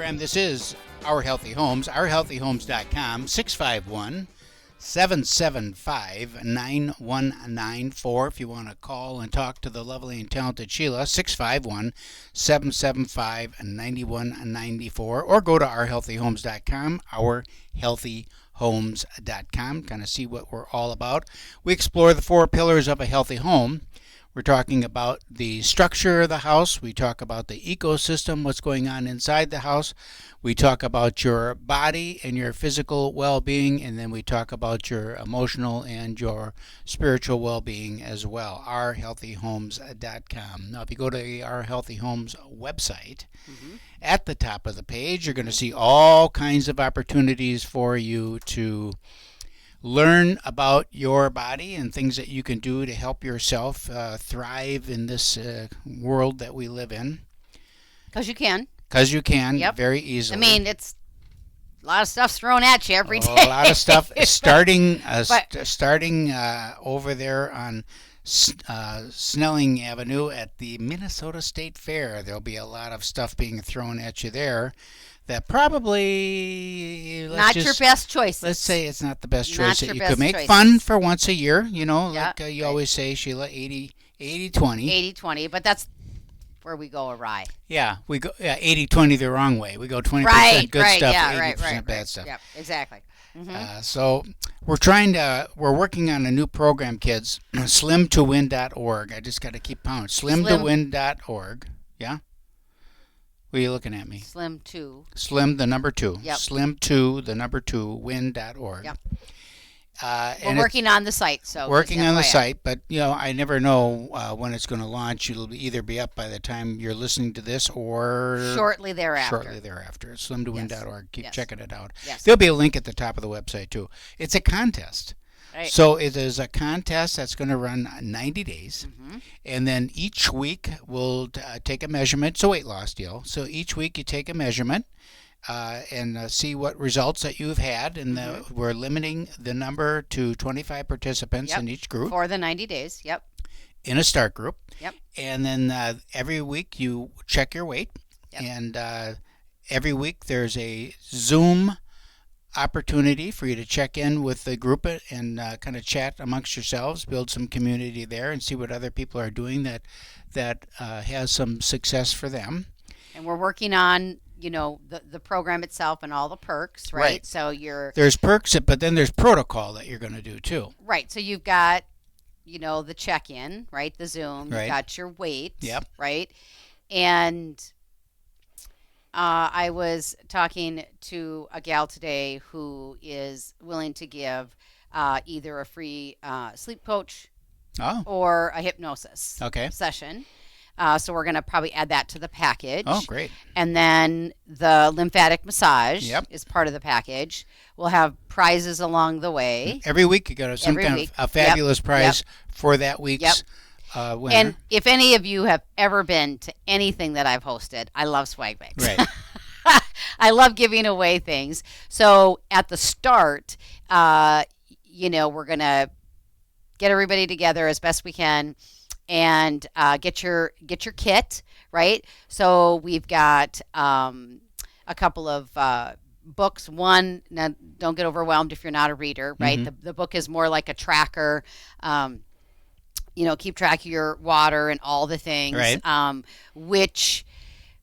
program. This is Our Healthy Homes, ourhealthyhomes.com, 651-775-9194. If you want to call and talk to the lovely and talented Sheila, 651-775-9194, or go to ourhealthyhomes.com, ourhealthyhomes.com, kind of see what we're all about. We explore the 4 pillars of a healthy home. We're talking about the structure of the house. We talk about the ecosystem, what's going on inside the house. We talk about your body and your physical well-being, and then we talk about your emotional and your spiritual well-being as well. ourhealthyhomes.com. Now, if you go to the Our Healthy Homes website, at the top of the page, you're going to see all kinds of opportunities for you to learn about your body and things that you can do to help yourself thrive in this world that we live in. Because you can. Because you can, Yep. very easily. I mean, it's a lot of stuff's thrown at you every day. A lot of stuff. starting over there on Snelling Avenue at the Minnesota State Fair. There'll be a lot of stuff being thrown at you there that probably Not your best choice. Let's say it's not the best Not choice that your you best could make choices. fun for once a year, you know, Yeah, like you right. always say, Sheila, 80-20. 80-20, but that's where we go awry. Yeah, we go 80-20 the wrong way. We go 20% Right, good right, stuff, yeah, 80% right, bad stuff. Yep, exactly. So we're working on a new program, kids, slimtowin.org. I just got to keep pounding. Slimtowin.org. Yeah? What are you looking at me? Slim 2. Slim, the number 2. Yep. Slim2, the number 2, win.org. Yep. And We're working on the site. So working on the FYI. site, but you know, I never know when it's going to launch. It'll either be up by the time you're listening to this or Shortly thereafter. Slimtowin.org. Keep Yes. checking it out. Yes. There'll be a link at the top of the website too. It's a contest. Right. So it is a contest that's going to run 90 days. And then each week we'll take a measurement. It's a weight loss deal. So each week you take a measurement and see what results that you've had. And we're limiting the number to 25 participants Yep. in each group For the 90 days. Yep. in a start group. Yep. And then every week you check your weight. Yep. And every week there's a Zoom opportunity for you to check in with the group and kind of chat amongst yourselves, build some community there, and see what other people are doing that has some success for them. And we're working on, you know, the program itself and all the perks, right? Right. So There's perks, but then there's protocol that you're going to do too. right. So you've got, you know, the check-in, right? The Zoom. Right. You've got your weight. Yep. Right. And I was talking to a gal today who is willing to give either a free sleep coach Oh, or a hypnosis okay. session. So we're going to probably add that to the package. Oh, great. And then the lymphatic massage Yep. is part of the package. We'll have prizes along the way. Every week you got some Every kind week. of a fabulous Yep. prize for that week's winner. And if any of you have ever been to anything that I've hosted, I love swag bags. Right. I love giving away things. So at the start, you know, we're going to get everybody together as best we can and get your kit, right? So we've got a couple of books. One, now don't get overwhelmed if you're not a reader, right? The book is more like a tracker. You know, keep track of your water and all the things. Right.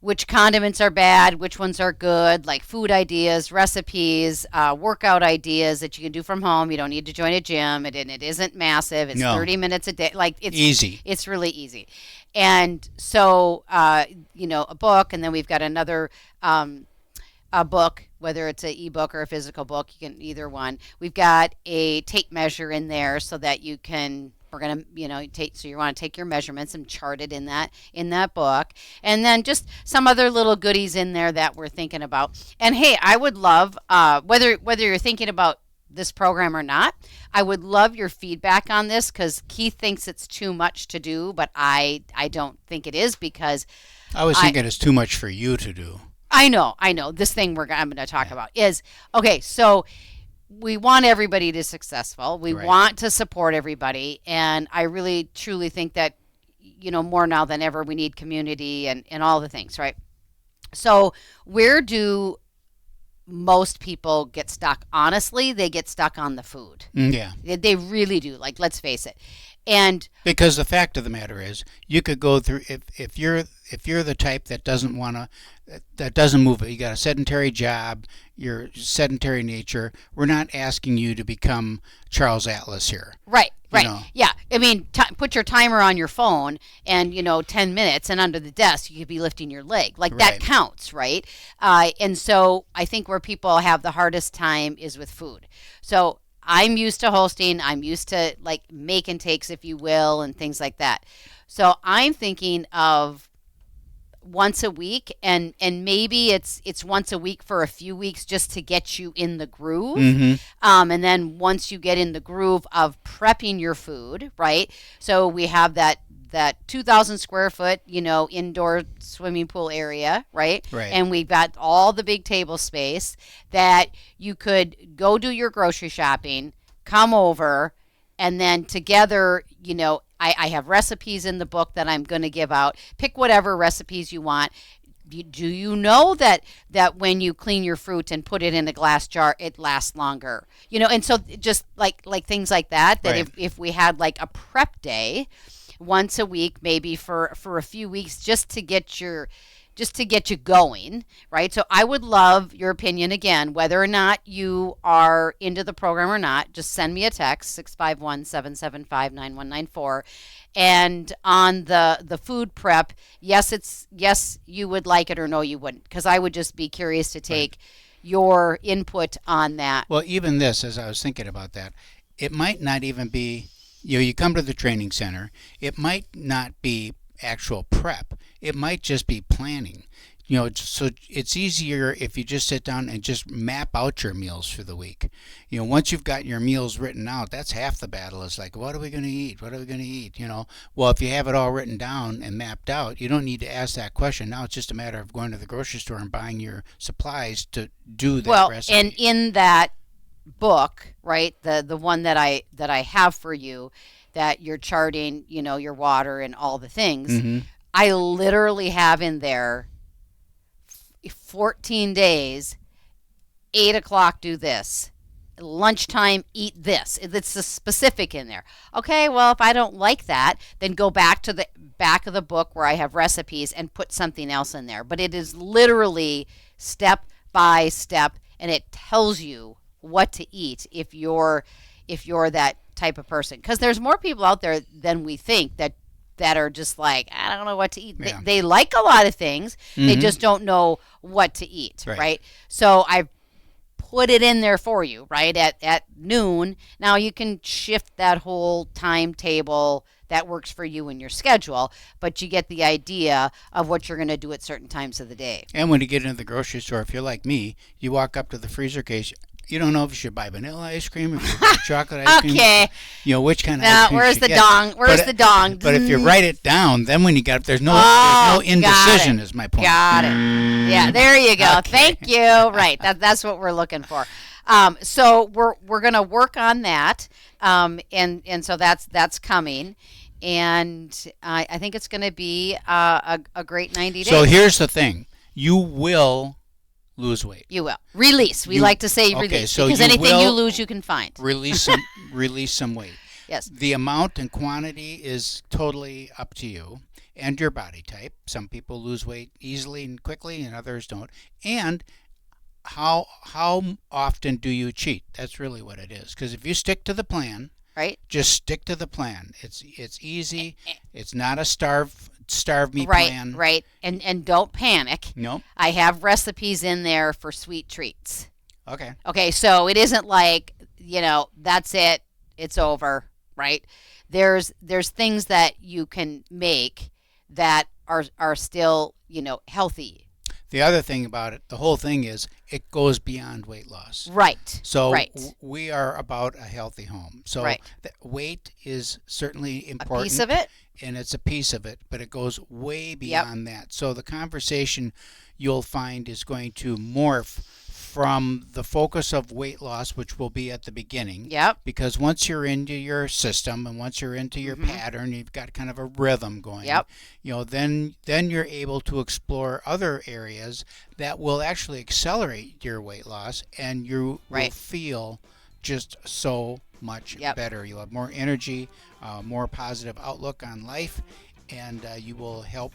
Which condiments are bad, which ones are good, like food ideas, recipes, workout ideas that you can do from home. You don't need to join a gym. It isn't massive. It's No. 30 minutes a day. Like it's Easy. It's really easy. And so, you know, a book, and then we've got another a book, whether it's an ebook or a physical book, you can either one. We've got a tape measure in there so that you can. We're gonna, you know, so you want to take your measurements and chart it in that book, and then just some other little goodies in there that we're thinking about. And hey, I would love whether you're thinking about this program or not, I would love your feedback on this because Keith thinks it's too much to do, but I don't think it is because I was thinking it's too much for you to do. I know. This thing I'm going to talk about is okay. So we want everybody to be successful. We want to support everybody. And I really, truly think that, you know, more now than ever, we need community and all the things, right? So where do most people get stuck? Honestly, they get stuck on the food. Yeah. They really do. Like, let's face it. And Because the fact of the matter is, you could go through if you're the type that doesn't move. You got a sedentary job, you're sedentary nature. We're not asking you to become Charles Atlas here. right, You right, know. yeah. I mean, put your timer on your phone, and 10 minutes, and under the desk you could be lifting your leg. Like that Right. counts, right? And so I think where people have the hardest time is with food. So I'm used to hosting. I'm used to like make and takes, if you will, and things like that. So I'm thinking of once a week, and maybe it's once a week for a few weeks just to get you in the groove. Mm-hmm. And then once you get in the groove of prepping your food, right? So we have that 2,000 square foot, indoor swimming pool area, right? Right. And we've got all the big table space that you could go do your grocery shopping, come over, and then together, I have recipes in the book that I'm going to give out. Pick whatever recipes you want. Do you know that when you clean your fruit and put it in a glass jar, it lasts longer? And so just like things like that. That Right. if we had like a prep day once a week, maybe for a few weeks, just to get you going, right? So I would love your opinion again, whether or not you are into the program or not. Just send me a text, 651-775-9194. And on the food prep, yes, you would like it, or no, you wouldn't, because I would just be curious to take your input on that. Well, even this, as I was thinking about that, it might not even be, you come to the training center, it might not be actual prep. It might just be planning. So it's easier if you just sit down and just map out your meals for the week. Once you've got your meals written out, that's half the battle. It's like, what are we going to eat? What are we going to eat? Well, if you have it all written down and mapped out, you don't need to ask that question. Now it's just a matter of going to the grocery store and buying your supplies to do that recipe. And in that book, right, the one that I have for you, that you're charting, your water and all the things. Mm-hmm. I literally have in there 14 days, 8 o'clock do this, lunchtime eat this. It's a specific in there. Okay, well, if I don't like that, then go back to the back of the book where I have recipes and put something else in there. But it is literally step by step, and it tells you what to eat if you're that type of person. Because there's more people out there than we think that are just like, I don't know what to eat. Yeah. They like a lot of things. Mm-hmm. They just don't know what to eat, right? So I've put it in there for you, right, at noon. Now you can shift that whole timetable that works for you in your schedule, but you get the idea of what you're going to do at certain times of the day. And when you get into the grocery store, if you're like me, you walk up to the freezer case. You don't know if you should buy vanilla ice cream or if you should buy chocolate ice cream. Okay. Which kind of ice cream Where's you the should dong? get. Where's the dong? But if you write it down, then when you get up, there's no indecision. Is my point. Got it. Yeah, there you go. Okay. Thank you. Right, that's what we're looking for. So we're gonna work on that, and so that's coming, and I think it's gonna be a great 90 days. So here's the thing: you will lose weight. You will release. We like to say release, so because you anything will you lose, you can find. Release some weight. Yes. The amount and quantity is totally up to you and your body type. Some people lose weight easily and quickly, and others don't. And how often do you cheat? That's really what it is. Because if you stick to the plan, right? Just stick to the plan. It's easy. It's not a starve me right, plan. Right. And don't panic. Nope. I have recipes in there for sweet treats. Okay. Okay, so it isn't like, that's it, it's over, right? There's things that you can make that are still, healthy. The other thing about it, the whole thing is, it goes beyond weight loss. Right. So right. We are about a healthy home. So right. Weight is certainly important. A piece of it. And it's a piece of it, but it goes way beyond that. So the conversation you'll find is going to morph from the focus of weight loss, which will be at the beginning. Yep. Because once you're into your system and once you're into your pattern, you've got kind of a rhythm going. Yep. Then you're able to explore other areas that will actually accelerate your weight loss, and you will feel just so much better. You'll have more energy, more positive outlook on life, and you will help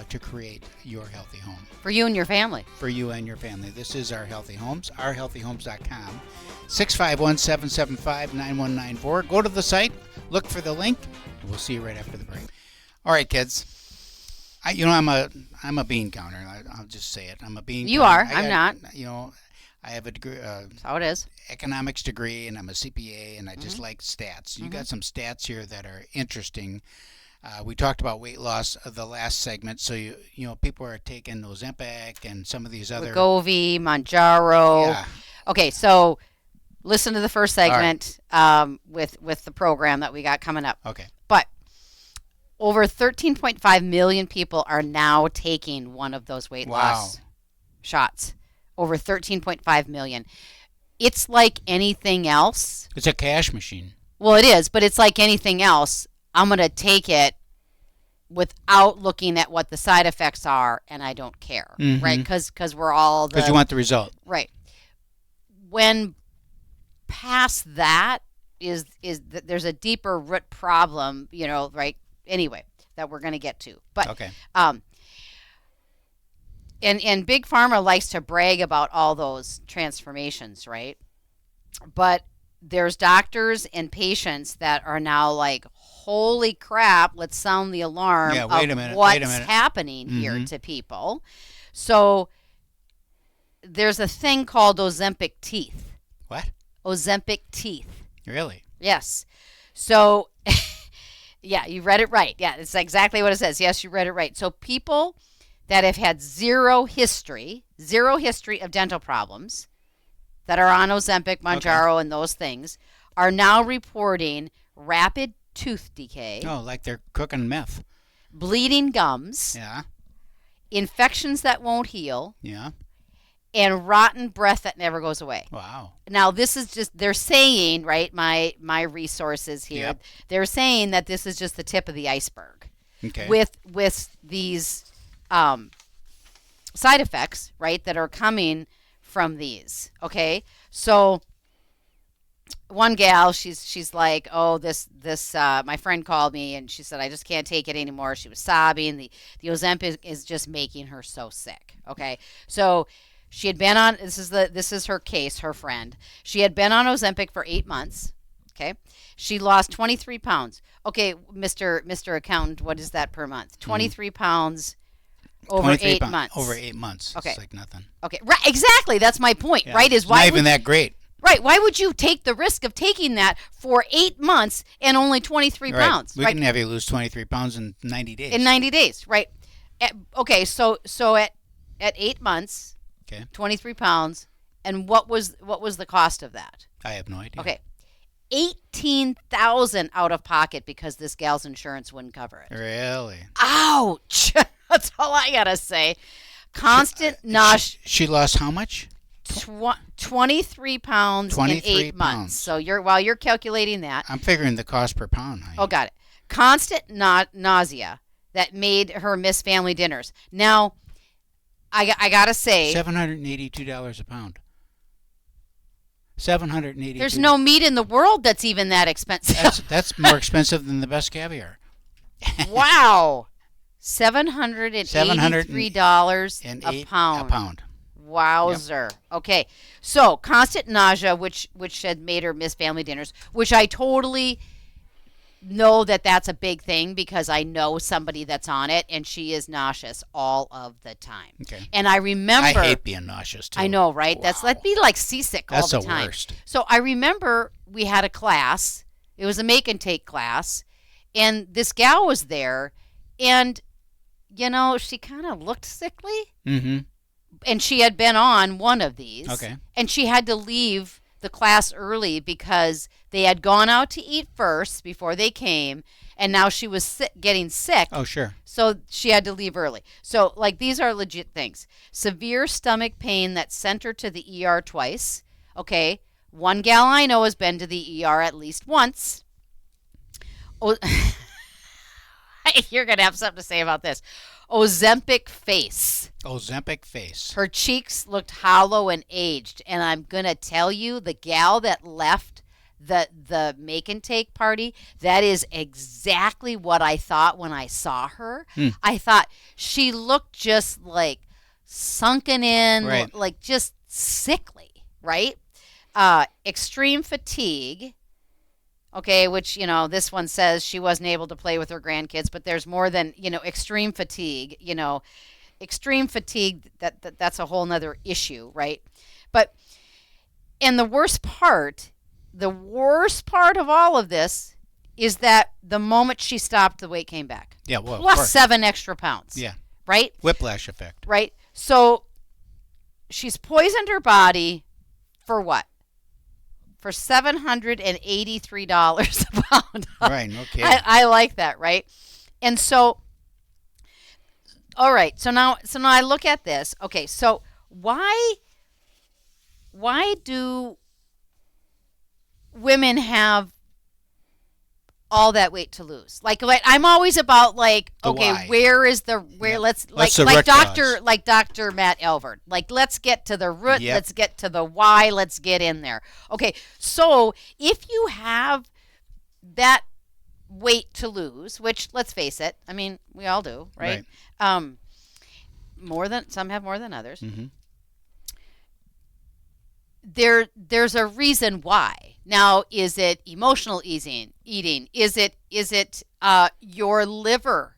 to create your healthy home. For you and your family. For you and your family. This is Our Healthy Homes, ourhealthyhomes.com, 651-775-9194. Go to the site, look for the link, and we'll see you right after the break. All right, kids. I'm a bean counter. I'll just say it. I'm a bean counter. You are. I'm not. I have a degree, that's how it is. Economics degree, and I'm a CPA, and I just like stats. You got some stats here that are interesting. We talked about weight loss the last segment, so people are taking Ozempic and some of these other Wegovy, Mounjaro. Yeah. Okay, so listen to the first segment with the program that we got coming up. Okay. But over 13.5 million people are now taking one of those weight loss shots. Over 13.5 million. It's like anything else. It's a cash machine. Well, it is, but it's like anything else. I'm going to take it without looking at what the side effects are, and I don't care, right? Because we're all because you want the result, right? When past that is there's a deeper root problem, right? Anyway, that we're going to get to, but okay. And Big Pharma likes to brag about all those transformations, right? But there's doctors and patients that are now like, holy crap, let's sound the alarm of what's happening here to people. So there's a thing called Ozempic teeth. What? Ozempic teeth. Really? Yes. So, yeah, you read it right. Yeah, it's exactly what it says. Yes, you read it right. So people that have had zero history of dental problems, that are on Ozempic, Mounjaro, and those things, are now reporting rapid tooth decay. Oh, like they're cooking meth. Bleeding gums. Yeah. Infections that won't heal. Yeah. And rotten breath that never goes away. Wow. Now, this is just, they're saying, right, my resources here, they're saying that this is just the tip of the iceberg. Okay. With these side effects, right, that are coming from these. Okay, so one gal, she's like, oh, this my friend called me and she said, I just can't take it anymore. She was sobbing. The Ozempic is just making her so sick. Okay, so she had been on, this is her case, her friend. She had been on Ozempic for 8 months. Okay, she lost 23 pounds. Okay, Mr. Accountant, what is that per month? 23 pounds. Over 8 months. Over 8 months. Okay. It's like nothing. Okay. Right. Exactly. That's my point. Yeah. Right. Is why not even that great. Right. Why would you take the risk of taking that for 8 months and only 23 pounds? We can have you lose 23 pounds in 90 days. In 90 days. Right. Okay. So at 8 months. Okay. 23 pounds. And what was the cost of that? I have no idea. Okay. $18,000 out of pocket because this gal's insurance wouldn't cover it. Really? Ouch. That's all I gotta say. Constant nausea. She lost how much? 23 pounds in 8 months. So while you're calculating that, I'm figuring the cost per pound. Oh, got it. Constant nausea that made her miss family dinners. Now, I gotta say, $782 a pound. $782. There's no meat in the world that's even that expensive. That's more expensive than the best caviar. Wow. $783 a pound. A pound. Wowzer. Yep. Okay. So, constant nausea, which had made her miss family dinners, which I totally know that's a big thing because I know somebody that's on it, and she is nauseous all of the time. Okay. And I remember... I hate being nauseous, too. I know, right? Wow. That'd be like seasick all the time. That's the worst. So, I remember we had a class. It was a make and take class, and this gal was there, and... she kind of looked sickly. Mm-hmm. And she had been on one of these. Okay. And she had to leave the class early because they had gone out to eat first before they came, and now she was getting sick. Oh, sure. So she had to leave early. So, like, these are legit things. Severe stomach pain that sent her to the ER twice. Okay. One gal I know has been to the ER at least once. Oh, you're going to have something to say about this. Ozempic face. Ozempic face. Her cheeks looked hollow and aged. And I'm going to tell you, the gal that left the make and take party, that is exactly what I thought when I saw her. I thought she looked just like sunken in, right. like just sickly, right? Extreme fatigue. Okay, which, this one says she wasn't able to play with her grandkids, but there's more than, extreme fatigue, extreme fatigue, that's a whole nother issue, right? But, and the worst part of all of this is that the moment she stopped, the weight came back. Yeah, well, plus 7 extra pounds. Yeah. Right? Whiplash effect. Right? So she's poisoned her body for what? For $783 a pound. Right, okay. I like that, right? And so, all right, so now I look at this. Okay, so why do women have all that weight to lose? Like I'm always about why. Let's like Dr. Matt Elvert. Like, let's get to the root, let's get to the why, let's get in there. Okay, so if you have that weight to lose, which, let's face it, I mean, we all do, right? Some have more than others. Mm-hmm. There's a reason why. Now, is it emotional eating? Is it your liver?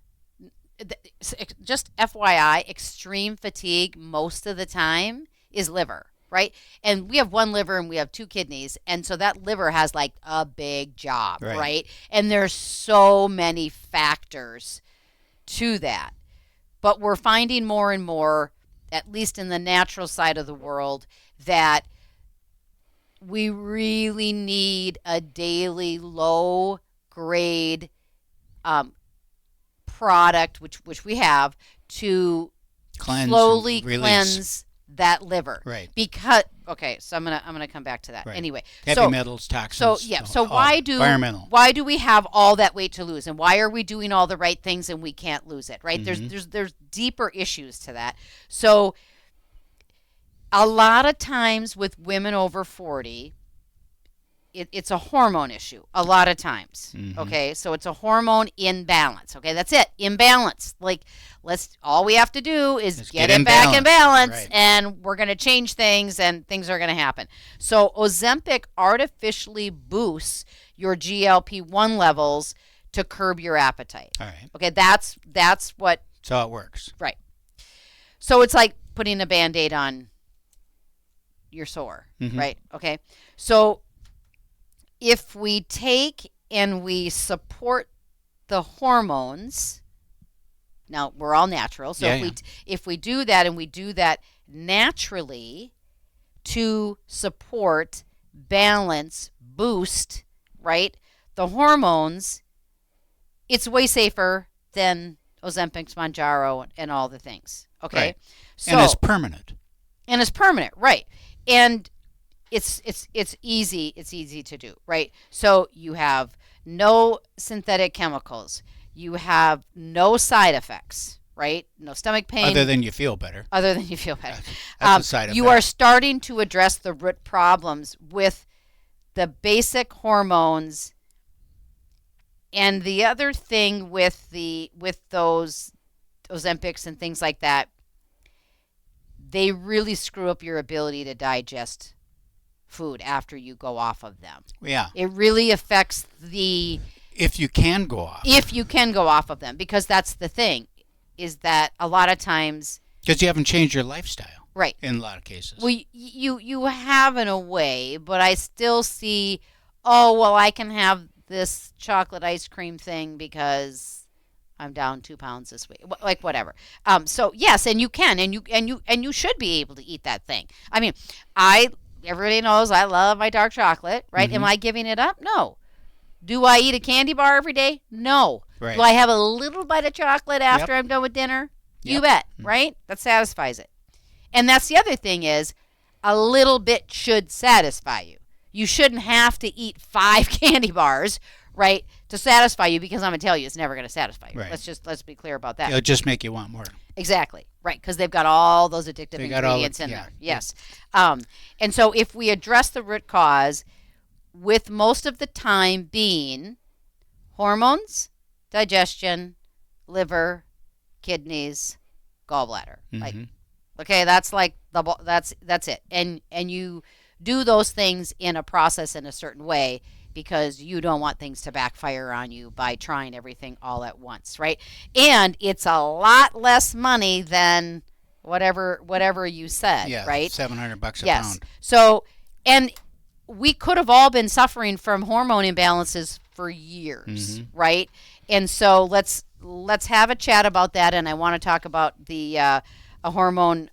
Just FYI, extreme fatigue most of the time is liver, right? And we have one liver and we have 2 kidneys, and so that liver has like a big job, right? And there's so many factors to that. But we're finding more and more, at least in the natural side of the world, that we really need a daily low grade product, which we have, to slowly cleanse that liver. Right. Because so I'm gonna come back to that. Right. Anyway. Heavy metals, toxins. So why do we have all that weight to lose, and why are we doing all the right things and we can't lose it? Right. Mm-hmm. There's deeper issues to that. So a lot of times with women over 40, it's a hormone issue a lot of times. Mm-hmm. Okay, so it's a hormone imbalance. Okay, that's it, imbalance. Like, all we have to do is get it back in balance, right, and we're going to change things, and things are going to happen. So Ozempic artificially boosts your GLP-1 levels to curb your appetite. All right. Okay, that's what. That's how it works. Right. So it's like putting a Band-Aid on your sore, mm-hmm, right? Okay. So if we take and we support the hormones, now we're all natural, so if we do that, and we do that naturally to support, balance, boost, right, the hormones, it's way safer than Ozempic, Mounjaro, and all the things. Okay. Right. So, and it's permanent. Right. And it's easy to do, right? So you have no synthetic chemicals. You have no side effects, right? No stomach pain. Other than you feel better. That's a side effect. You are starting to address the root problems with the basic hormones. And the other thing with those Ozempics and things like that, they really screw up your ability to digest food after you go off of them. Yeah. It really affects if you can go off. If you can go off of them, because that's the thing, is that a lot of times, because you haven't changed your lifestyle. Right. In a lot of cases. Well, you have in a way, but I still see, I can have this chocolate ice cream thing because I'm down 2 pounds this week, like whatever. So yes, and you can, and you should be able to eat that thing. I mean, everybody knows I love my dark chocolate, right? Am I giving it up? No. Do I eat a candy bar every day? No. Right. Do I have a little bite of chocolate after I'm done with dinner? You bet, right? That satisfies it. And that's the other thing is a little bit should satisfy you. You shouldn't have to eat 5 candy bars, right, to satisfy you, because I'm going to tell you it's never going to satisfy you. Right. Let's be clear about that. It'll just make you want more. Exactly. Right, because they've got all those addictive ingredients in there. Yes. And so if we address the root cause, with most of the time being hormones, digestion, liver, kidneys, gallbladder. Like, okay, that's like that's it. And you do those things in a process in a certain way because you don't want things to backfire on you by trying everything all at once, right? And it's a lot less money than whatever you said, right? $700 a yes. pound. So, and we could have all been suffering from hormone imbalances for years, right? And so let's have a chat about that, and I want to talk about the a hormone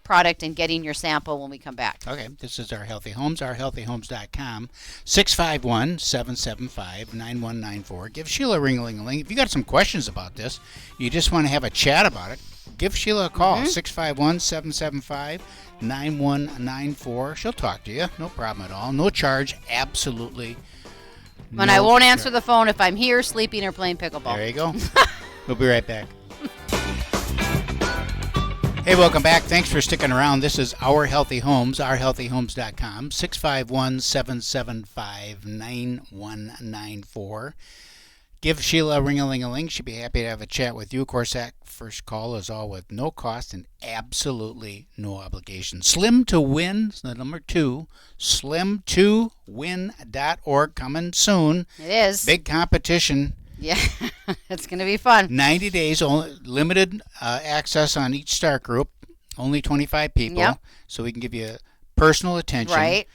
product and getting your sample when we come back. Okay, this is Our Healthy Homes, ourhealthyhomes.com, 651-775-9194. Give Sheila a ring-a-ling-a-ling. If you got some questions about this, you just want to have a chat about it, give Sheila a call, 651-775-9194. She'll talk to you, no problem at all, no charge, absolutely And I won't answer the phone if I'm here, sleeping, or playing pickleball. There you go. We'll be right back. Hey, welcome back. Thanks for sticking around. This is Our Healthy Homes, ourhealthyhomes.com, 651-775-9194. Give Sheila a ring-a-ling-a-ling. She'd be happy to have a chat with you. Of course, that first call is all with no cost and absolutely no obligation. Slim to Win, the number 2, slim2win.org, coming soon. It is. Big competition. Yeah, it's going to be fun. 90 days, only limited access on each start group, only 25 people, so we can give you personal attention. Right.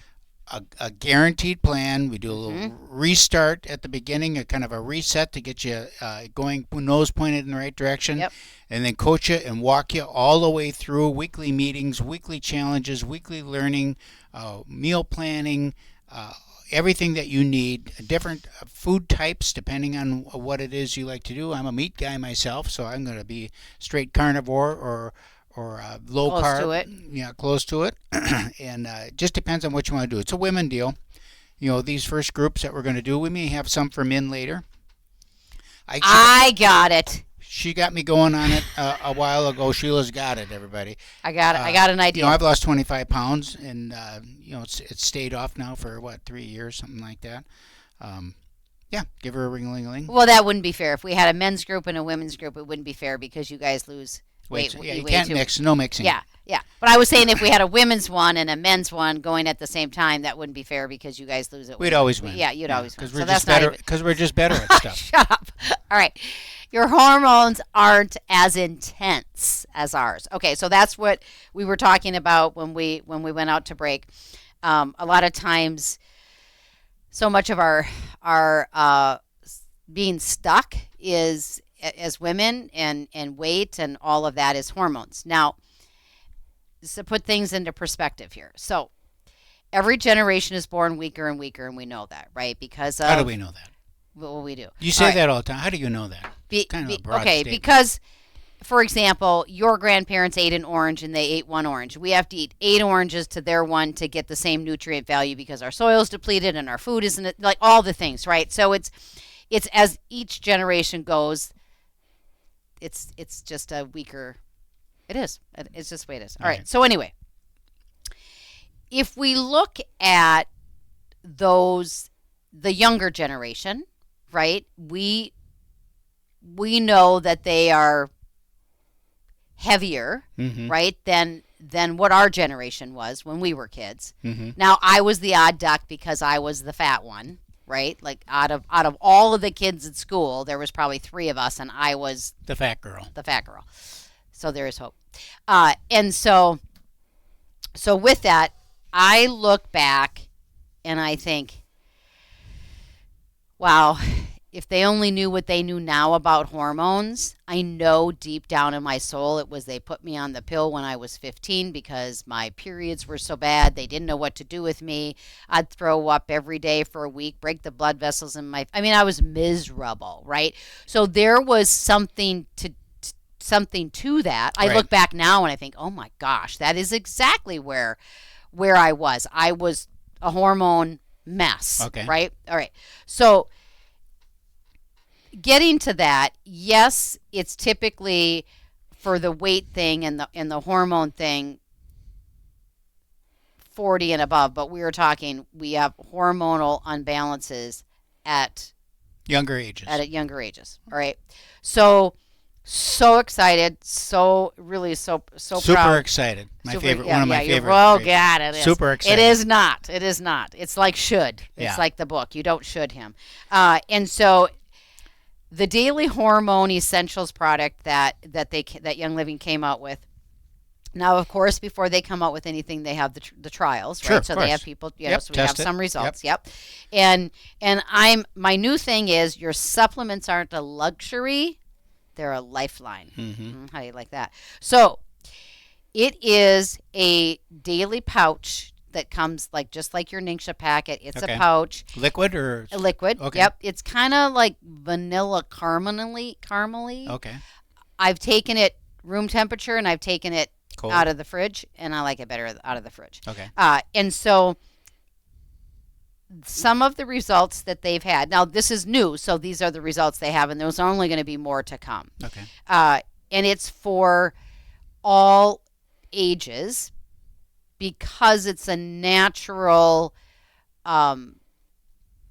A guaranteed plan. We do a little restart at the beginning, a kind of a reset to get you going, nose pointed in the right direction, and then coach you and walk you all the way through weekly meetings, weekly challenges, weekly learning, meal planning, everything that you need, different food types depending on what it is you like to do. I'm a meat guy myself, so I'm going to be straight carnivore or low close carb. To it. Yeah, close to it. And it just depends on what you want to do. It's a women deal. You know, these first groups that we're going to do, we may have some for men later. I got it. She got me going on it a while ago. Sheila's got it, everybody. I got it. I got an idea. You know, I've lost 25 pounds, and you know, it's stayed off now for 3 years, something like that. Yeah, give her a ring-a-ling-a-ling. Well, that wouldn't be fair. If we had a men's group and a women's group, it wouldn't be fair because you guys lose weight. Yeah, you can't mix. No mixing. Yeah. But I was saying if we had a women's one and a men's one going at the same time, that wouldn't be fair because you guys lose it. We'd always win. Yeah, you'd always win. Because we're just better. Because we're just better at stuff. Shut up. All right. Your hormones aren't as intense as ours. Okay, so that's what we were talking about when we went out to break. A lot of times, so much of our being stuck is as women and weight and all of that is hormones. Now, to put things into perspective here. So, every generation is born weaker and weaker, and we know that, right? Because of, how do we know that? Well, we do. You say that all the time. How do you know that? Kind of a broad statement. Because, for example, your grandparents ate an orange and they ate one orange. We have to eat 8 oranges to their one to get the same nutrient value because our soil's depleted and our food isn't, like all the things, right? So it's as each generation goes, it's just a weaker. It is. It's just the way it is. All right. So anyway, if we look at the younger generation, right? We know that they are heavier, right, than what our generation was when we were kids. Now, I was the odd duck because I was the fat one, right? Like out of all of the kids at school, there was probably 3 of us, and I was the fat girl. The fat girl. So there is hope. And so with that, I look back and I think, wow, if they only knew what they knew now about hormones, I know deep down in my soul it was they put me on the pill when I was 15 because my periods were so bad. They didn't know what to do with me. I'd throw up every day for a week, break the blood vessels in my, I mean, I was miserable, right? So there was something to that. I Right. look back now and I think, oh my gosh, that is exactly where I was. I was a hormone mess, Okay. right? All right. So getting to that, yes, it's typically for the weight thing and the hormone thing 40 and above, but we have hormonal unbalances at Younger ages. younger ages. All right. So excited, so Super proud. excited. My Super- favorite. yeah, One of yeah, my you're- favorite. Oh phrases. God, it is. Super excited. It is not. It is not. It's like should. Yeah. It's like the book. You don't should him. And so the Daily Hormone Essentials product that Young Living came out with. Now, of course, before they come out with anything, they have the trials, right? Sure, of So they have course. people, Yep, so we have test it. some results. Yep. And my new thing is your supplements aren't a luxury, they're a lifeline. Mm-hmm. How do you like that? So it is a daily pouch that comes just like your Ningxia packet. It's Okay. a pouch. Liquid or A liquid. Okay. Yep. It's kind of like vanilla caramely. okay. I've taken it room temperature and I've taken it Cold. out of the fridge, and I like it better out of the fridge. Okay. And so some of the results that they've had, now this is new, so these are the results they have, and there's only going to be more to come. Okay. And it's for all ages because it's a natural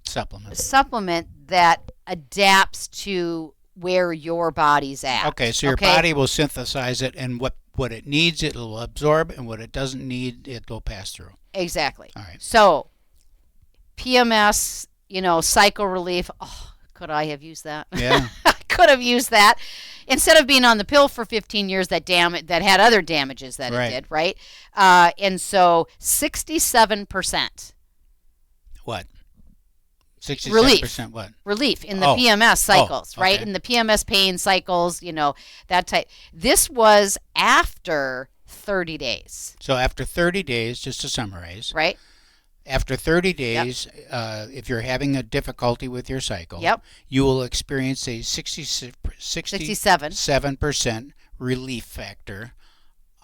supplement that adapts to where your body's at. Okay, so your body will synthesize it, and what it needs, it will absorb, and what it doesn't need, it will pass through. Exactly. All right. So PMS, cycle relief. Oh, could I have used that? Yeah. I could have used that instead of being on the pill for 15 years that had other damages that Right. it did, right? And so 67% What? 67% Relief. what? relief in the Oh. PMS cycles, right? okay. In the PMS pain cycles, that type. This was after 30 days, So after 30 days, just to summarize, right? after 30 days, if you're having a difficulty with your cycle, Yep. you will experience a 67. 67% relief factor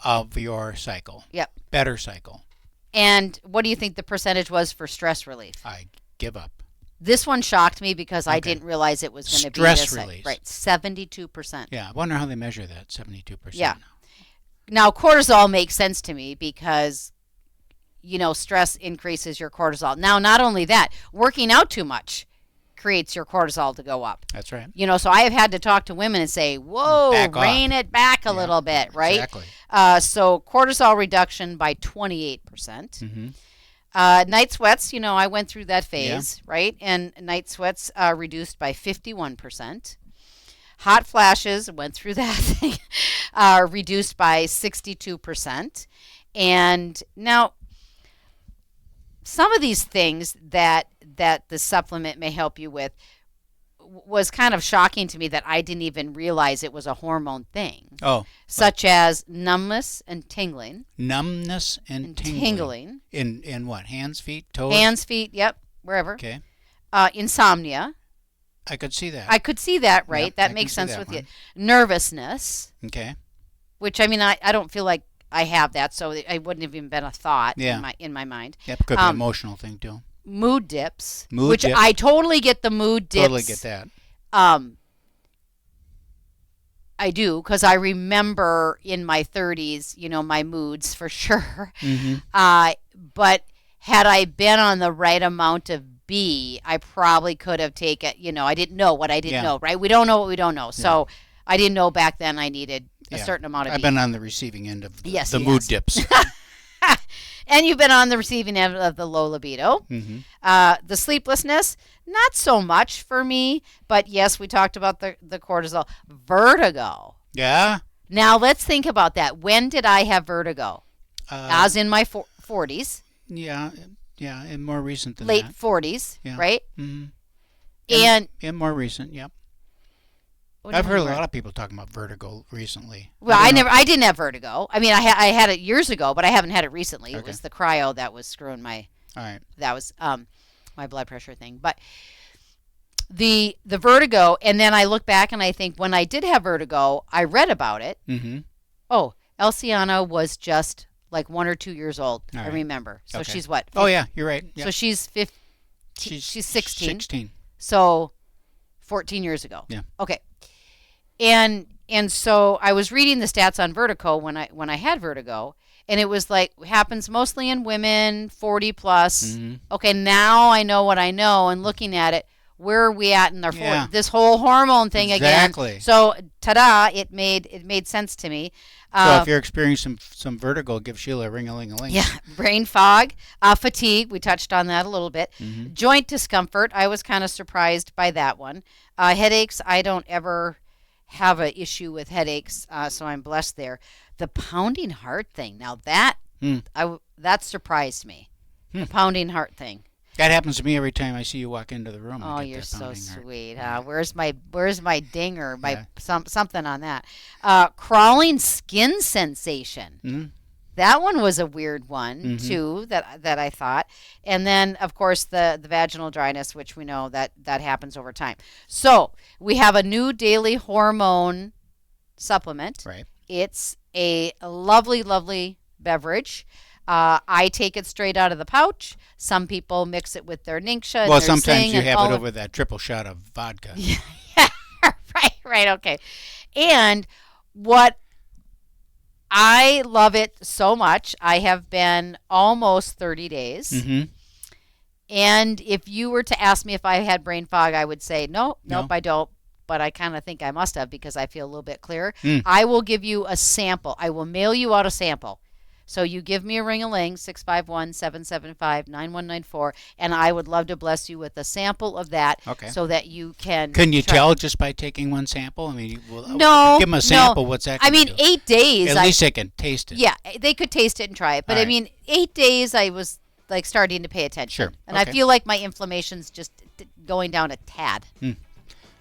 of your cycle. Yep. Better cycle. And what do you think the percentage was for stress relief? I give up. This one shocked me because I Okay. didn't realize it was going to be Stress this high. release. Right, 72%. Yeah, I wonder how they measure that, 72%. Yeah. Now, cortisol makes sense to me because, stress increases your cortisol. Now, not only that, working out too much creates your cortisol to go up. That's right. So I have had to talk to women and say, whoa, Back off. rein it back a Yeah, little bit, right? Exactly. So cortisol reduction by 28%. Mm-hmm. Night sweats, I went through that phase, right? And night sweats reduced by 51%. Hot flashes, went through that thing, reduced by 62%. And now, some of these things that the supplement may help you with was kind of shocking to me that I didn't even realize it was a hormone thing. Oh. Such as numbness and tingling. Numbness and tingling. In what? Hands, feet, toes? Hands, feet, yep, wherever. Okay. Insomnia. I could see that. I could see that, right? Yep, that I makes can see sense that with you. one. Nervousness, Okay. which I don't feel like I have that, so it wouldn't have even been a thought Yeah. in my mind. Yep, could be an emotional thing too. Mood dips, Mood which dips. I totally get the mood dips. Totally get that. I do, because I remember in my 30s, my moods for sure. Mm-hmm. But had I been on the right amount of B, I probably could have taken, I didn't know what I didn't know, right? We don't know what we don't know. So I didn't know back then I needed a certain amount of I've B. been on the receiving end of Yes, the he mood has. dips. And you've been on the receiving end of the low libido. Mm-hmm. The sleeplessness, not so much for me, but yes, we talked about the cortisol. Vertigo. Yeah. Now let's think about that. When did I have vertigo? As in my 40s. Yeah, and more recent than Late that. 40s, Yeah. right? Mm-hmm. And more recent, yep. what do you I've heard a mean, lot of people talking about vertigo recently. Well, I don't know. I didn't have vertigo. I mean, I had it years ago, but I haven't had it recently. It Okay. was the cryo that was screwing All right. that was my blood pressure thing. But the vertigo, and then I look back and I think when I did have vertigo, I read about it. Mm-hmm. Oh, Elsiana was just like 1 or 2 years old. All I right. remember. So Okay. she's what? Oh yeah, you're right. Yep. So she's 15. she's She's 16. 16. So 14 years ago. Yeah. Okay. And so I was reading the stats on vertigo when I had vertigo, and it was like happens mostly in women 40 plus. Mm-hmm. Okay, now I know what I know, and looking at it, where are we at in our Yeah. this whole hormone thing Exactly. again? So ta-da! It made sense to me. So if you're experiencing some vertigo, give Sheila a ring-a-ling-a-ling. Yeah, brain fog, fatigue. We touched on that a little bit. Mm-hmm. Joint discomfort. I was kind of surprised by that one. Headaches. I don't ever have an issue with headaches, so I'm blessed there. The pounding heart thing. Now that that surprised me. The pounding heart thing. That happens to me every time I see you walk into the room. Oh, I get you're that so pounding heart. sweet. Yeah. Where's my dinger? Yeah. Something on that. Crawling skin sensation. Mm-hmm. That one was a weird one Mhm. too. That I thought, and then of course the vaginal dryness, which we know that happens over time. So we have a new daily hormone supplement. Right. It's a lovely, lovely beverage. I take it straight out of the pouch. Some people mix it with their Ningxia. and Well, their sometimes Zing you and have all it of- over that triple shot of vodka. Yeah, right, and what I love it so much. I have been almost 30 days. Mm-hmm. And if you were to ask me if I had brain fog, I would say, nope, No. I don't. But I kind of think I must have because I feel a little bit clearer. Mm. I will give you a sample. I will mail you out a sample. So you give me a ring-a-ling, 651-775-9194, and I would love to bless you with a sample of that Okay. so that you can Can you try. tell just by taking one sample? I mean, No, give them a no. sample. What's that? I gonna mean, do? 8 days. At least they can taste it. Yeah, they could taste it and try it. But All I right. mean, 8 days I was like starting to pay attention. Sure. And Okay. I feel like my inflammation's just going down a tad.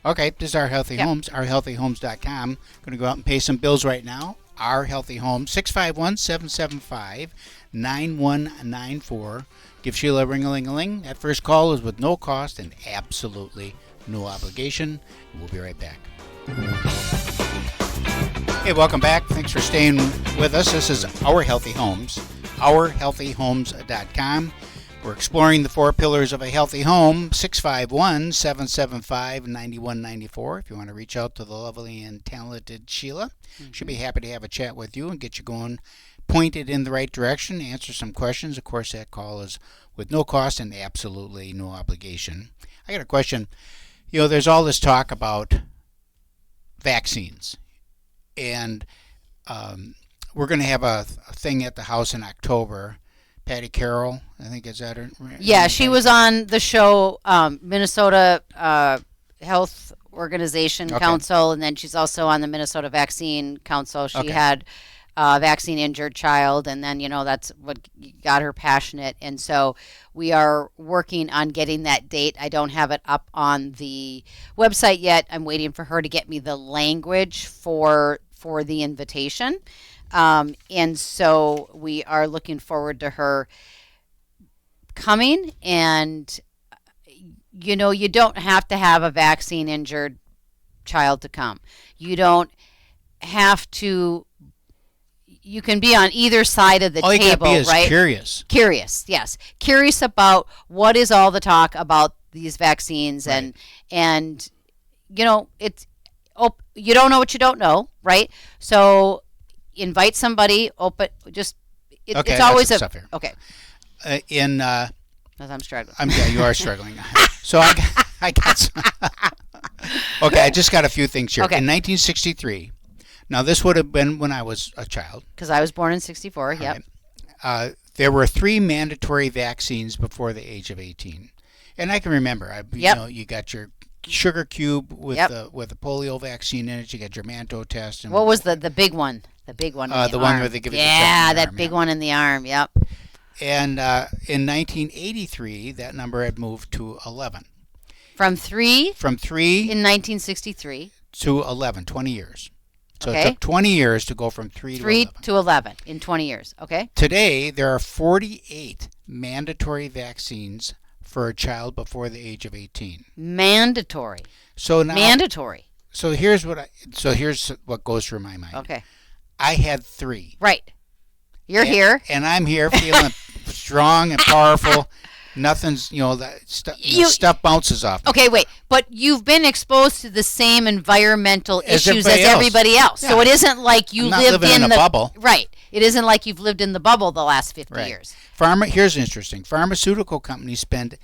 Okay, this is Our Healthy Yeah. Homes, ourhealthyhomes.com. Going to go out and pay some bills right now. Our Healthy Homes, 651-775-9194. Give Sheila a ring-a-ling-a-ling. That first call is with no cost and absolutely no obligation. We'll be right back. Hey, welcome back. Thanks for staying with us. This is Our Healthy Homes, ourhealthyhomes.com. We're exploring the 4 pillars of a healthy home. 651-775-9194. If you want to reach out to the lovely and talented Sheila, she'll be happy to have a chat with you and get you going, pointed in the right direction, answer some questions. Of course, that call is with no cost and absolutely no obligation. I got a question. You know, there's all this talk about vaccines, and we're going to have a thing at the house in October. Patty Carroll, I think is that her? Yeah, she was on the show Minnesota Health Organization Okay. Council, and then she's also on the Minnesota Vaccine Council. She Okay. had a vaccine injured child, and then that's what got her passionate. And so we are working on getting that date. I don't have it up on the website yet. I'm waiting for her to get me the language for the invitation. And so we are looking forward to her coming. And you don't have to have a vaccine injured child to come. You don't have to. You can be on either side of the All you got to table, be is right? curious. Curious, yes. Curious about what is all the talk about these vaccines, Right. and it's you don't know what you don't know, right? So invite somebody. Okay, it's I always got some stuff here. okay. As I'm struggling. Yeah, you are struggling. So I got some. Okay, I just got a few things here. Okay. In 1963, now this would have been when I was a child. Because I was born in '64. Yep. Right. There were 3 mandatory vaccines before the age of 18, and I can remember. Yep. You got your sugar cube with Yep. the polio vaccine in it. You got your Manto test. And What was the big one? The big one. In the the one arm. where they give it the Yeah, shot in the that arm, big yeah. one in the arm. Yep. And in 1983, that number had moved to 11. From 3 From 3 in 1963. to 11, 20 years. So Okay. it took 20 years to go from 3 to 3 11. to 11 in 20 years. Okay. Today, there are 48 mandatory vaccines for a child before the age of 18. Mandatory. So now, Mandatory. so here's what goes through my mind. Okay. I had 3. Right. You're here. And I'm here feeling strong and powerful. Nothing's, stuff bounces off me. Okay, wait. But you've been exposed to the same environmental As issues everybody as else. everybody else. Yeah. So it isn't like you I'm not lived living in a the bubble. Right. It isn't like you've lived in the bubble the last 50 Right. years. Here's interesting. Pharmaceutical companies spend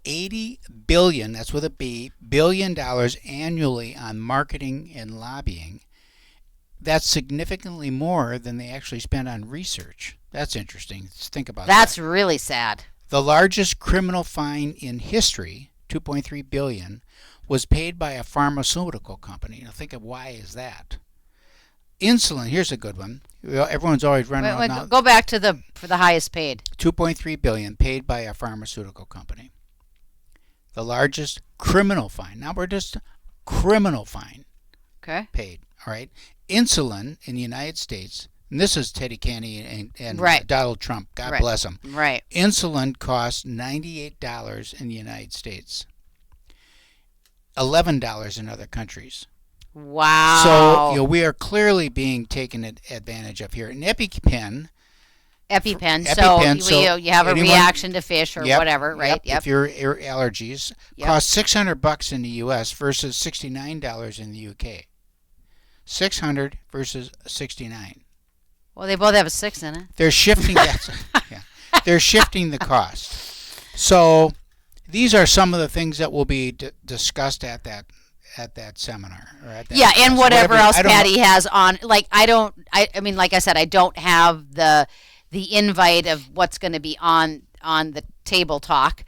$80 billion, that's with a B, billion dollars annually on marketing and lobbying. That's significantly more than they actually spend on research. That's interesting. Just think about that. That's really sad. The largest criminal fine in history, $2.3 billion, was paid by a pharmaceutical company. Now think of why is that? Insulin, here's a good one. Everyone's always running around now. Go back to the highest paid. $2.3 billion paid by a pharmaceutical company. The largest criminal fine. Now we're just criminal fine Okay. paid. All right. Insulin in the United States, and this is Teddy Kennedy and Right. Donald Trump. God Right. bless them. Right. Insulin costs $98 in the United States, $11 in other countries. Wow. So we are clearly being taken advantage of here. An EpiPen. So you have a reaction to fish or whatever, right? Yep. If your allergies cost $600 in the U.S. versus $69 in the U.K. $600 versus $69. Well, they both have a 6 in it. They're shifting. They're shifting the cost. So these are some of the things that will be discussed at that seminar or at that and whatever else Patty know. has on. Like I mean, like I said, I don't have the invite of what's going to be on the table talk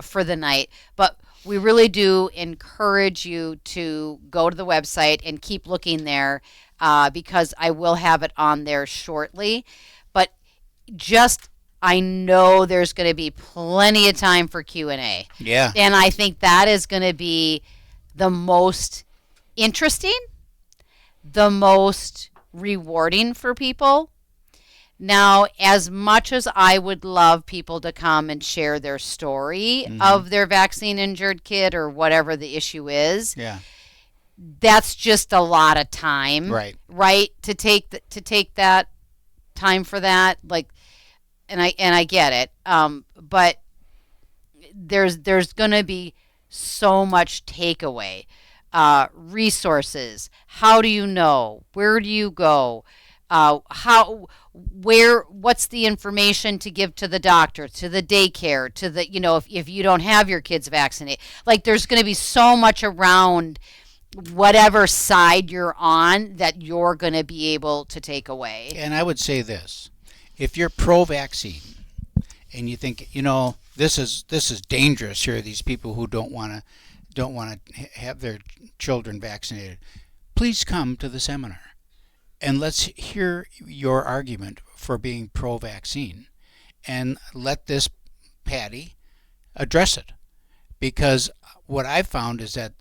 for the night, but we really do encourage you to go to the website and keep looking there because I will have it on there shortly. But I know there's going to be plenty of time for Q&A. Yeah. And I think that is going to be the most interesting, the most rewarding for people. Now, as much as I would love people to come and share their story of their vaccine-injured kid or whatever the issue is, that's just a lot of time, right? To take that time for that, like, and I get it, but there's going to be so much takeaway, resources. How do you know? Where do you go? What's the information to give to the doctor, to the daycare, to the, if you don't have your kids vaccinated, like there's going to be so much around whatever side you're on that you're going to be able to take away. And I would say this, if you're pro-vaccine and you think, this is dangerous here, these people who don't want to have their children vaccinated, please come to the seminar. And let's hear your argument for being pro-vaccine. And let this Patty address it. Because what I've found is that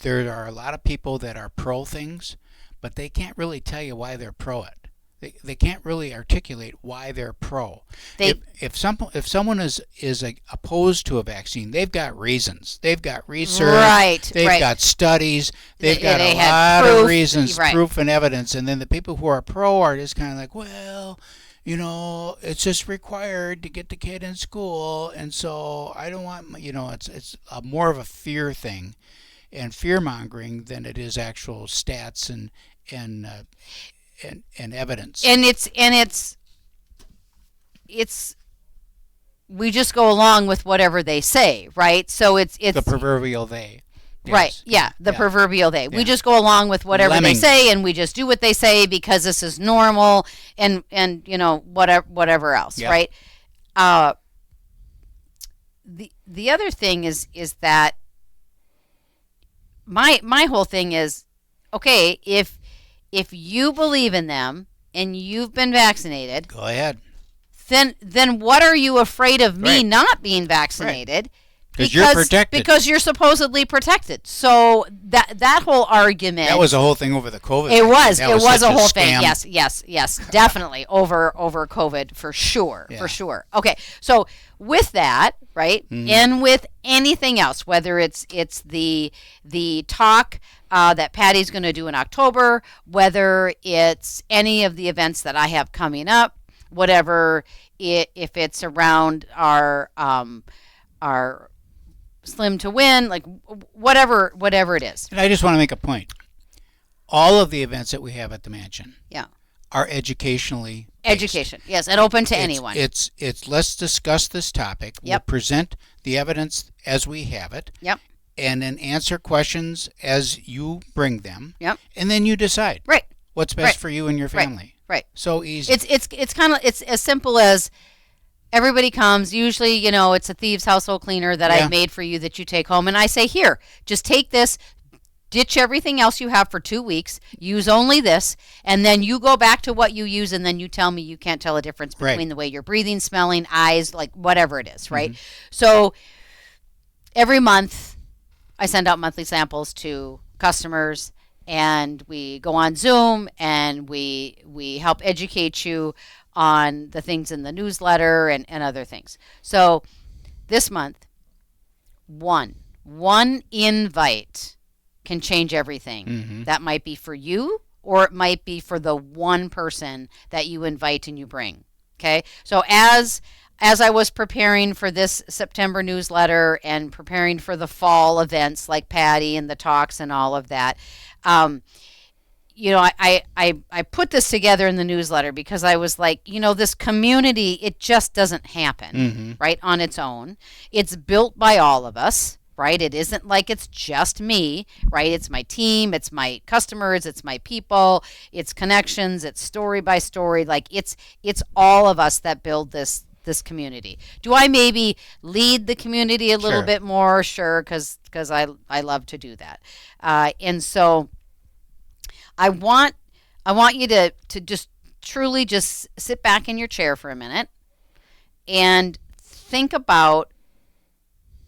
there are a lot of people that are pro things, but they can't really tell you why they're pro it. They can't really articulate why they're pro. If someone is opposed to a vaccine, they've got reasons. They've got research. They've got studies. They've got a lot of reasons, proof and evidence. And then the people who are pro are just kind of like, well, it's just required to get the kid in school, and so I don't want, it's more of a fear thing and fear mongering than it is actual stats and evidence. And it's we just go along with whatever they say, right? So it's the proverbial they. Yes. Right. Yeah, the proverbial they. Yeah. We just go along with whatever they say, and we just do what they say because this is normal, and whatever else, right? The other thing is that my whole thing is, okay, if you believe in them and you've been vaccinated, go ahead. Then what are you afraid of me not being vaccinated? Right. you're protected. Because you're supposedly protected. So that whole argument. That was a whole thing over the COVID. It was. That It was a whole scam. thing. Yes. Definitely over COVID for sure. Yeah. For sure. Okay. So with that, right, and with anything else, whether it's the talk that Patty's going to do in October, whether it's any of the events that I have coming up, whatever, if it's around our Slim to Win, like whatever it is. And I just want to make a point. All of the events that we have at the mansion, Yeah. are educationally based. Education, yes, and open to anyone. It's let's discuss this topic. Yep. We'll present the evidence as we have it. Yep. And then answer questions as you bring them. Yep. And then you decide. Right. What's best for you and your family. Right. So easy. It's kind of it's as simple as everybody comes. Usually, it's a thieves household cleaner that I've made for you that you take home, and I say, here, just take this. Ditch everything else you have for 2 weeks. Use only this, and then you go back to what you use, and then you tell me you can't tell a difference between the way you're breathing, smelling, eyes, like whatever it is, right? So every month, I send out monthly samples to customers, and we go on Zoom, and we help educate you on the things in the newsletter and other things. So this month, one invite can change everything. That might be for you, or it might be for the one person that you invite and you bring. Okay? So as I was preparing for this September newsletter and preparing for the fall events like Patty and the talks and all of that, I put this together in the newsletter because I was like, this community, it just doesn't happen, right, on its own. It's built by all of us. Right? It isn't like it's just me, right? It's my team, it's my customers, it's my people, it's connections, it's story by story. Like it's all of us that build this community. Do I maybe lead the community a little bit more? Sure, because I love to do that. And so I want you to just truly just sit back in your chair for a minute and think about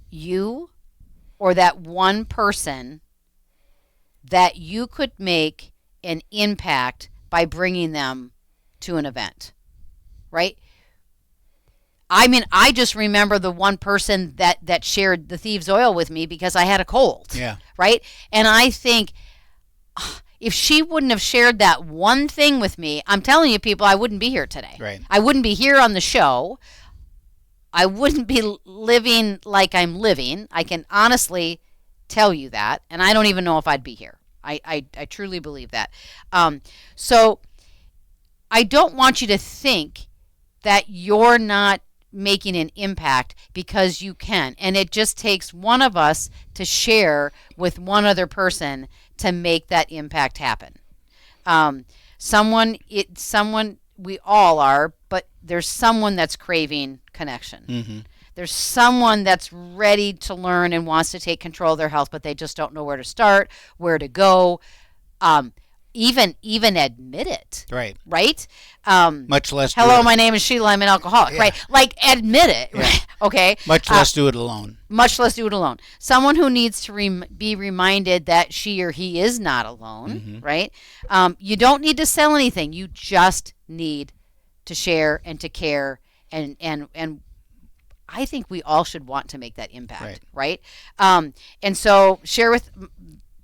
you or that one person that you could make an impact by bringing them to an event, right? I mean, I just remember the one person that shared the thieves oil with me because I had a cold, right? And I think if she wouldn't have shared that one thing with me, I'm telling you, people, I wouldn't be here today. Right. I wouldn't be here on the show. I wouldn't be living like I'm living. I can honestly tell you that, and I don't even know if I'd be here. I truly believe that. So I don't want you to think that you're not making an impact, because you can. And it just takes one of us to share with one other person to make that impact happen. Someone, we all are, but there's someone that's craving connection. There's someone that's ready to learn and wants to take control of their health, but they just don't know where to start, where to go, even admit it. Right. Right? Much less. Hello, my name is Sheila. I'm an alcoholic. Right? Like, admit it. Yeah. Right? Okay. Much less do it alone. Much less do it alone. Someone who needs to be reminded that she or he is not alone. Right? You don't need to sell anything. You just need to share and to care, and I think we all should want to make that impact, right? And so share with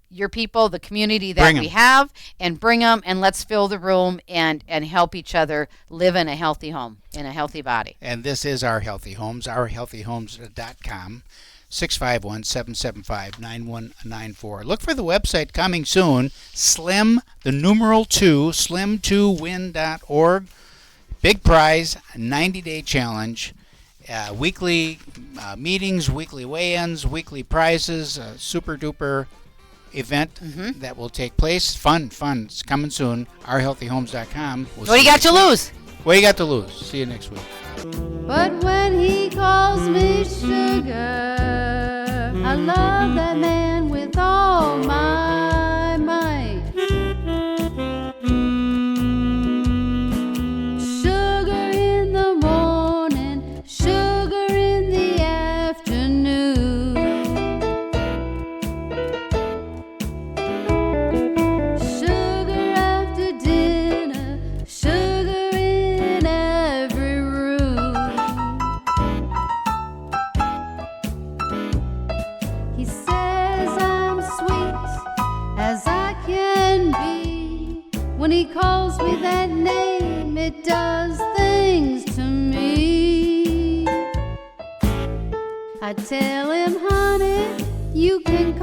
your people, the community that we have, and bring them, and let's fill the room and help each other live in a healthy home, in a healthy body. And this is Our Healthy Homes, ourhealthyhomes.com. 651-775-9194. Look for the website coming soon, Slim, the numeral 2, slim2win.org. Big prize, 90-day challenge, weekly meetings, weekly weigh-ins, weekly prizes, super duper event that will take place. Fun. It's coming soon. ourhealthyhomes.com. What do you got to lose? What do you got to lose? See you next week. But when he calls me sugar, I love that man with all my might. Sugar in the morning, sugar in the afternoon. calls me that name, it does things to me. I tell him, honey, you can